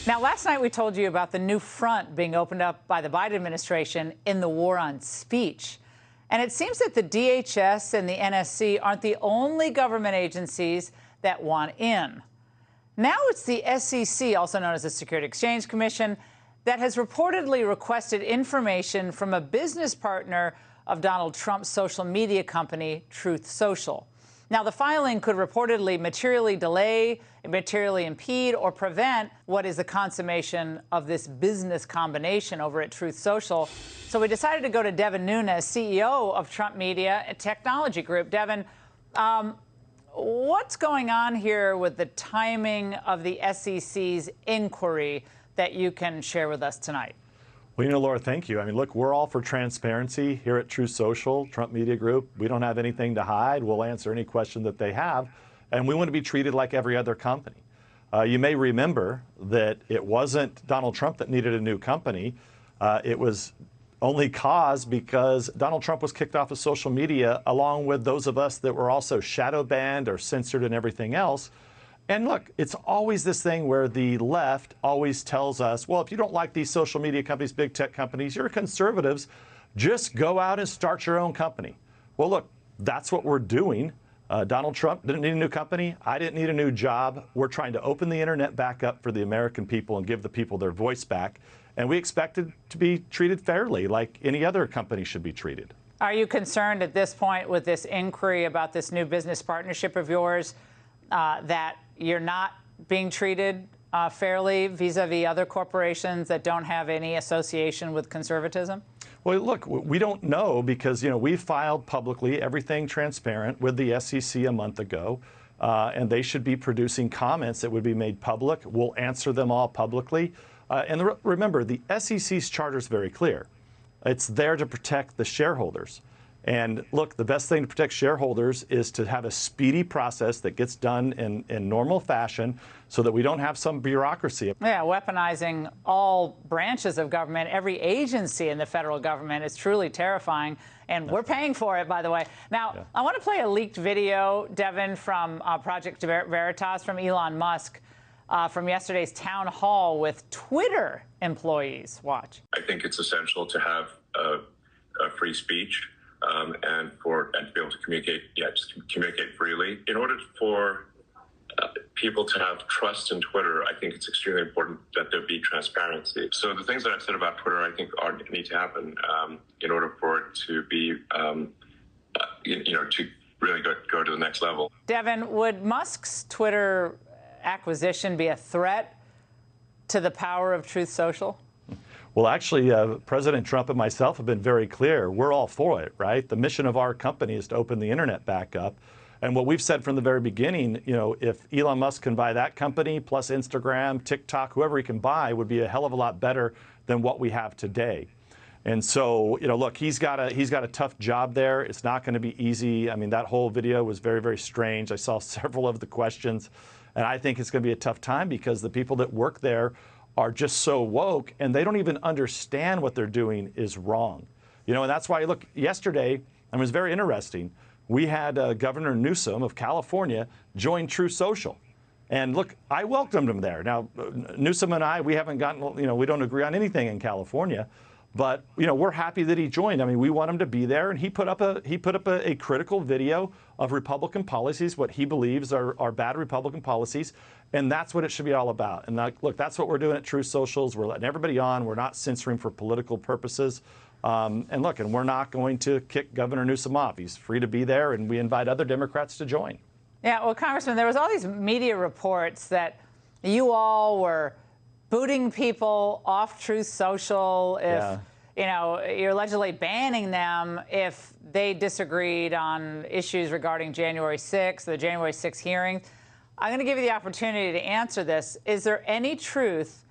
Now, last night we told you about the new front being opened up by the Biden administration in the war on speech. And it seems that the DHS and the NSC aren't the only government agencies that want in. Now it's the SEC, also known as the Securities Exchange Commission, that has reportedly requested information from a business partner of Donald Trump's social media company, Truth Social. Now, the filing could reportedly materially delay, materially impede, or prevent what is the consummation of this business combination over at Truth Social. So we decided to go to Devin Nunes, CEO of Trump Media, a technology group. Devin, what's going on here with the timing of the SEC's inquiry that you can share with us tonight? Well, Laura, thank you. I mean, look, we're all for transparency here at Truth Social, Trump Media Group. We don't have anything to hide. We'll answer any question that they have, and we want to be treated like every other company. You may remember that it wasn't Donald Trump that needed a new company. It was only caused because Donald Trump was kicked off of social media, along with those of us that were also shadow banned or censored and everything else. And look, it's always this thing where the left always tells us, well, if you don't like these social media companies, big tech companies, you're conservatives, just go out and start your own company. Well, look, that's what we're doing. Donald Trump didn't need a new company. I didn't need a new job. We're trying to open the internet back up for the American people and give the people their voice back. And we expect it to be treated fairly, like any other company should be treated. Are you concerned at this point with this inquiry about this new business partnership of yours that you're not being treated fairly vis-a-vis other corporations that don't have any association with conservatism? Well, look, we don't know because, we filed publicly everything transparent with the SEC a month ago, and they should be producing comments that would be made public. We'll answer them all publicly. And remember, the SEC's charter is very clear. It's there to protect the shareholders. And look, the best thing to protect shareholders is to have a speedy process that gets done in normal fashion so that we don't have some bureaucracy. Yeah, weaponizing all branches of government, every agency in the federal government is truly terrifying. And we're paying for it, by the way. Now, yeah. I want to play a leaked video, Devin, from Project Veritas from Elon Musk from yesterday's town hall with Twitter employees. Watch. I think it's essential to have a free speech. And to be able to communicate, just communicate freely. In order for people to have trust in Twitter, I think it's extremely important that there be transparency. So the things that I've said about Twitter, I think need to happen in order for it to be, to really go to the next level. Devin, would Musk's Twitter acquisition be a threat to the power of Truth Social? Well, actually, President Trump and myself have been very clear. We're all for it, right? The mission of our company is to open the internet back up. And what we've said from the very beginning, if Elon Musk can buy that company, plus Instagram, TikTok, whoever he can buy, would be a hell of a lot better than what we have today. And so, look, he's got a tough job there. It's not going to be easy. I mean, that whole video was very, very strange. I saw several of the questions, and I think it's going to be a tough time because the people that work there are just so woke, and they don't even understand what they're doing is wrong. And that's why, look, yesterday, it was very interesting. We had Governor Newsom of California join Truth Social. And look, I welcomed him there. Now, Newsom and I, we haven't gotten, we don't agree on anything in California, but, we're happy that he joined. I mean, we want him to be there, and he put up a critical video of Republican policies, what he believes are bad Republican policies, and that's what it should be all about. And look, that's what we're doing at Truth Socials. We're letting everybody on. We're not censoring for political purposes. And we're not going to kick Governor Newsom off. He's free to be there, and we invite other Democrats to join. Yeah, well, Congressman, there was all these media reports that you all were booting people off Truth Social if, you're allegedly banning them if they disagreed on issues regarding January 6th, the January 6th hearing. I'm going to give you the opportunity to answer this. Is there any truth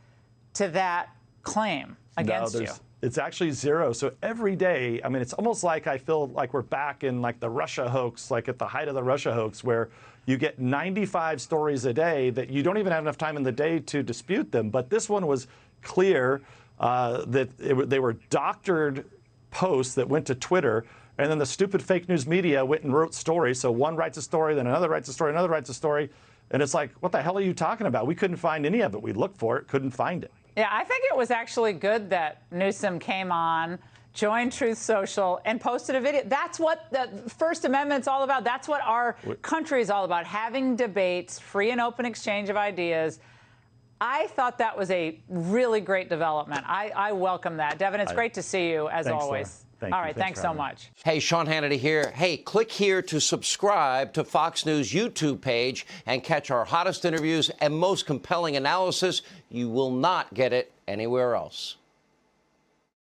to that claim against you? It's actually zero. So every day, I mean, it's almost like I feel like we're back in like the Russia hoax, like at the height of the Russia hoax, where you get 95 stories a day that you don't even have enough time in the day to dispute them. But this one was clear that they were doctored posts that went to Twitter, and then the stupid fake news media went and wrote stories. So one writes a story, then another writes a story, another writes a story. And it's like, what the hell are you talking about? We couldn't find any of it. We looked for it, couldn't find it. Yeah, I think it was actually good that Newsom came on, joined Truth Social, and posted a video. That's what the First Amendment's all about. That's what our country is all about, having debates, free and open exchange of ideas. I thought that was a really great development. I welcome that. Devin, it's great to see you, as always. All right, thanks so much. Hey, Sean Hannity here. Hey, click here to subscribe to Fox News YouTube page and catch our hottest interviews and most compelling analysis. You will not get it anywhere else.